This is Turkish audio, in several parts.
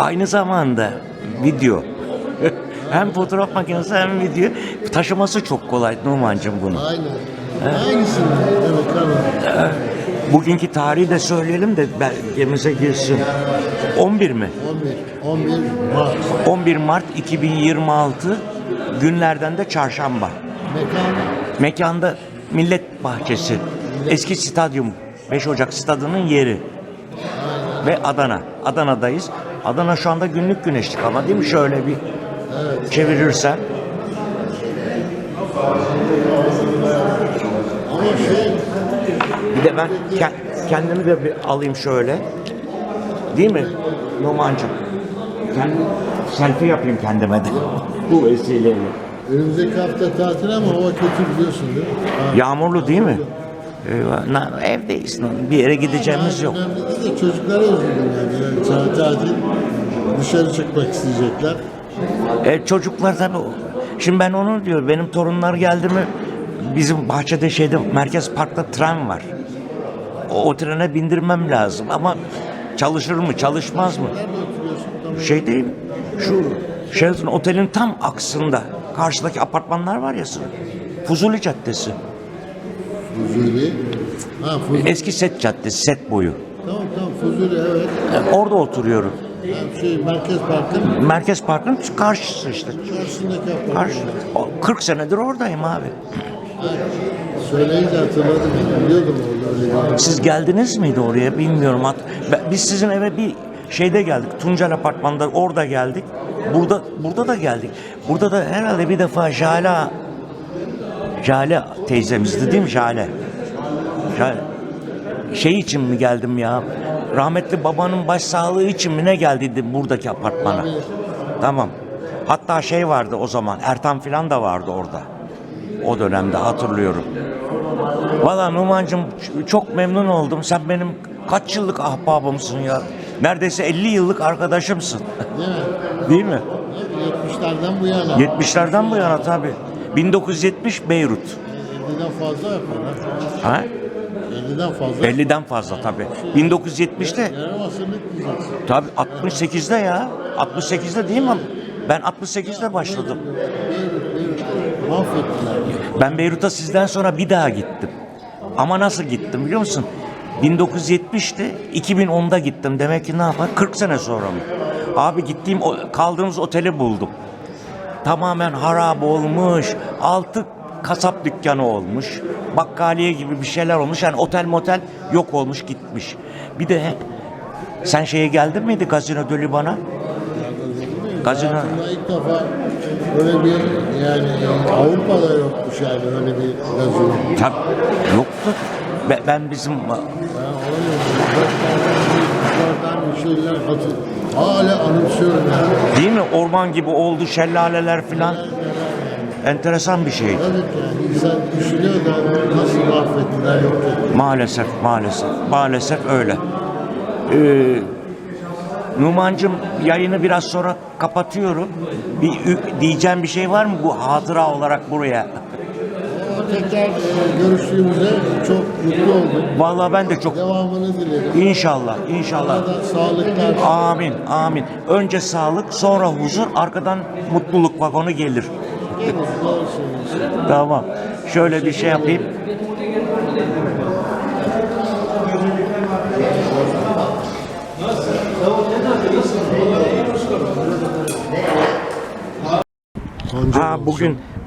aynı zamanda video. Hem fotoğraf makinesi hem video. Taşıması çok kolay Numan'cığım bunu. Aynen. Aynısını. Evet, tamam. Bugünkü tarihi de söyleyelim de belgemize girsin. 11 mi? 11 Mart. 11 Mart 2026 günlerden de çarşamba. Mekanda Millet Bahçesi. Eski stadyum. 5 Ocak stadının yeri. Ve Adana. Adana'dayız. Adana şu anda günlük güneşlik ama değil mi? Şöyle bir çevirirsen. Ama şey... Bir de ben kendimi de bir alayım şöyle. Değil mi Numan'cığım? Selfie yapayım kendime de. Bu vesileyle. Önümüzdeki hafta tatil ama hava kötü biliyorsun değil mi? Yağmurlu değil mi? Evdeyiz. Bir yere gideceğimiz yok. Önemli değil de çocuklara üzüldüm yani. Tatil. Dışarı çıkmak isteyecekler. Çocuklar tabii. Şimdi ben onu diyor. Benim torunlar geldi mi bizim bahçede Merkez Park'ta tren var. O trene bindirmem lazım ama çalışır mı çalışmaz mı? Değil şu Sheraton Otel'in tam aksında karşıdaki apartmanlar var ya, Fuzuli Caddesi. Fuzuli. Fuzuli. Eski Set Caddesi, Set boyu. Tamam Fuzuli evet. Orada oturuyorum. Merkez Park'ın. Merkez Park'ın karşısı işte. Karşısındaki apartman. 40 senedir oradayım abi. Söyleyince hatırladım. Biliyordum orada öyle. Siz geldiniz miydi oraya bilmiyorum. Biz sizin eve bir şeyde geldik. Tuncel Apartman'da orada geldik. Burada da geldik. Burada da herhalde bir defa Jale teyzemizdi değil mi Jale? Şey için mi geldim ya? Rahmetli babanın başsağlığı için mi ne geldiydi buradaki apartmana? Tamam. Hatta şey vardı o zaman. Ertan filan da vardı orada. O dönemde hatırlıyorum. Valla Numan'cığım çok memnun oldum. Sen benim kaç yıllık ahbabımsın ya. Neredeyse 50 yıllık arkadaşımsın. Değil mi? 70'lerden bu yana. 70'lerden bu yana tabii. 1970 Beyrut. 50'den fazla yapar. Ha? 50'den fazla. 50'den fazla tabii. 1970'te Yarım asırlık diyeceksin. tabii 68'de ya. 68'de değil mi? Ben 68'de başladım. Mahvettiler. Ben Beyrut'a sizden sonra bir daha gittim. Ama nasıl gittim biliyor musun? 1970'te 2010'da gittim. Demek ki ne yapar? 40 sene sonra mı? Abi kaldığımız oteli buldum. Tamamen harap olmuş. Altı kasap dükkanı olmuş. Bakkaliye gibi bir şeyler olmuş. Yani otel motel yok olmuş gitmiş. Bir de sen şeye geldin miydi Gazino de Liban'a? Gazino. Hayatımda ilk defa böyle bir yani Avrupa'da yokmuş yani öyle bir gazino. Tabii yoktu. Ben bizim Bir şeyler hala anımsıyorum yani. değil mi? Orman gibi oldu, şelaleler filan. Enteresan bir şey. Evet yani insan düşünüyor da nasıl mahvettiler yok dedi. Maalesef öyle. Numan'cığım yayını biraz sonra kapatıyorum. Diyeceğim bir şey var mı bu hatıra olarak buraya? Tekrar görüştüğümüzde çok mutlu oldum. Vallahi ben de çok. Devamını dilerim. İnşallah. Arada sağlıklar. Amin. Önce sağlık, sonra huzur, arkadan mutluluk vagonu gelir. Doğru söylüyorsun. Tamam. Şöyle bir şey yapayım.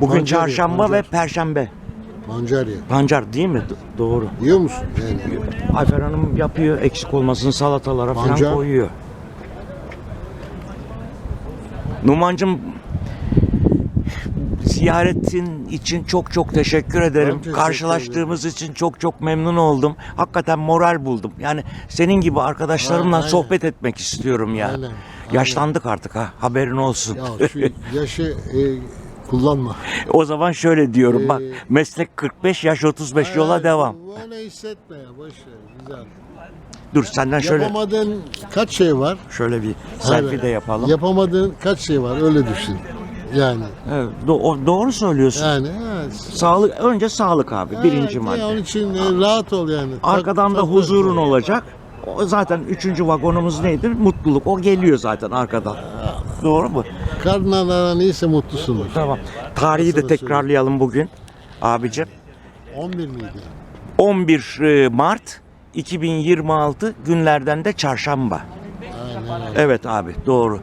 Bugün çarşamba ve perşembe. Pancarya. Pancar değil mi? Doğru. Yiyor musun? Yani. Ayfer Hanım yapıyor, eksik olmasın salatalara falan Pancar. koyuyor. Numan'cığım ziyaretin için çok teşekkür ederim. Teşekkür Karşılaştığımız için çok memnun oldum. Hakikaten moral buldum. Yani senin gibi arkadaşlarımla Aynen. sohbet etmek istiyorum ya. Aynen. Yaşlandık artık ha. Haberin olsun. Ya şu yaşı kullanma. O zaman şöyle diyorum bak. Meslek 45, yaş 35 yola devam. Öyle hissetme ya. Boş ver. Güzel. Dur senden şöyle Yapamadığın kaç şey var? şöyle bir selfie de yapalım. Yapamadığın kaç şey var? Öyle düşün. Yani. Evet, doğru söylüyorsun. Yani evet. Önce sağlık abi. Birinci Evet, madde. Onun için rahat ol yani. Arkadan da Takma. huzurun olacak. O zaten 3. vagonumuz neydi? Mutluluk. O geliyor zaten arkadan. Doğru mu? Karnından aran iyiyse mutlusundur. Tamam. Tarihi de Nasıl tekrarlayalım bugün abicim. 11 miydi? 11 Mart 2026 günlerden de çarşamba. Aynen öyle. Evet abi doğru.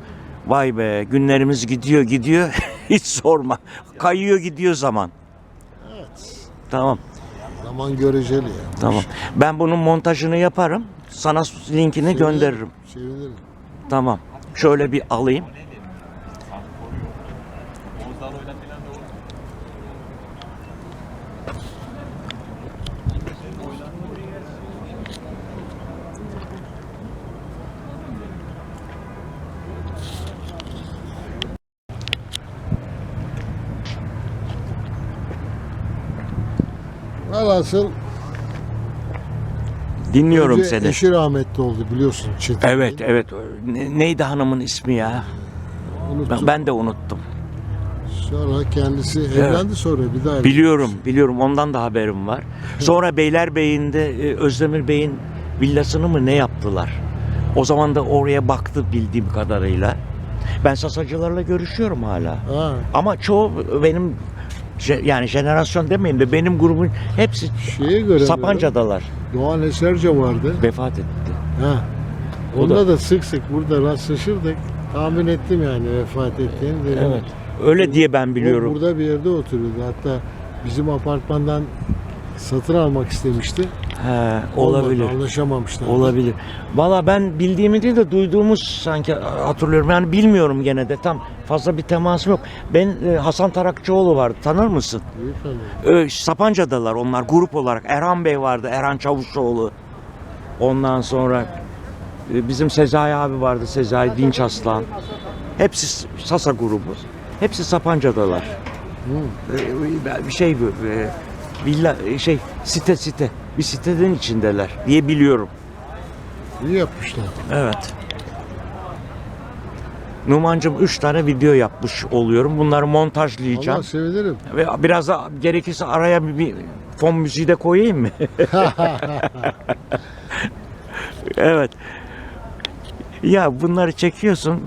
Vay be günlerimiz gidiyor gidiyor. Hiç sorma. Kayıyor gidiyor zaman. Evet. Tamam. Zaman göreceli ya. Tamam. Ben bunun montajını yaparım. Sana linkini gönderirim. Sevinirim. Tamam. Şöyle bir alayım. Velhasıl Dinliyorum önce seni. eşi rahmetli oldu biliyorsun Çetin. Evet evet. Neydi hanımın ismi ya? Unuttum. Ben de unuttum. Sonra kendisi evlendi sonra bir daha. Biliyorum. Ondan da haberim var. Sonra Beylerbeyi'nde Özdemir Bey'in villasını mı ne yaptılar? O zaman da oraya baktı bildiğim kadarıyla. Ben sasacılarla görüşüyorum hala. Ha, Ama çoğu benim yani jenerasyon demeyeyim de benim grubun hepsi şeye göre Sapanca'dalar. Doğan Eserce vardı. Vefat etti. Ha. O Onda da- da sık sık burada rastlaşırdık. Tahmin ettim yani vefat ettiğini. Dedim. Evet. Öyle diye ben O biliyorum. burada bir yerde oturuyordu. Hatta bizim apartmandan satın almak istemişti. He, Olmadı, olabilir. anlaşamamışlar. Olabilir. Valla ben bildiğimi değil de duyduğumuz sanki hatırlıyorum. Yani bilmiyorum gene de tam fazla bir temasım yok. Ben Hasan Tarakçıoğlu vardı. Tanır mısın? İyi tanıyorum. Sapanca'dalar onlar grup olarak. Erhan Bey vardı. Erhan Çavuşoğlu. Ondan sonra bizim Sezai abi vardı. Sezai Dinç Aslan. Hepsi Sasa grubu. Hepsi Sapanca'dalar. Bir şey villa site bir sitenin içindeler diye biliyorum. İyi yapmışlar. Evet. Numancığım 3 tane video yapmış oluyorum. Bunları montajlayacağım. Allah sevinirim. Ve biraz da gerekirse araya bir fon müziği de koyayım mı? Evet. Ya bunları çekiyorsun.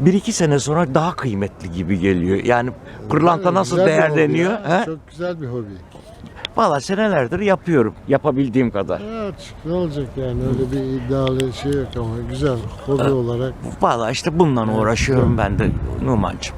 1-2 sene sonra daha kıymetli gibi geliyor. Yani pırlanta Yani nasıl güzel bir değerleniyor? hobi ya. He? Çok güzel bir hobi. Valla senelerdir yapıyorum. Yapabildiğim kadar. Evet, ne olacak yani öyle bir iddialı şey yok ama güzel hobi olarak. Valla işte bununla uğraşıyorum ben de Numancığım.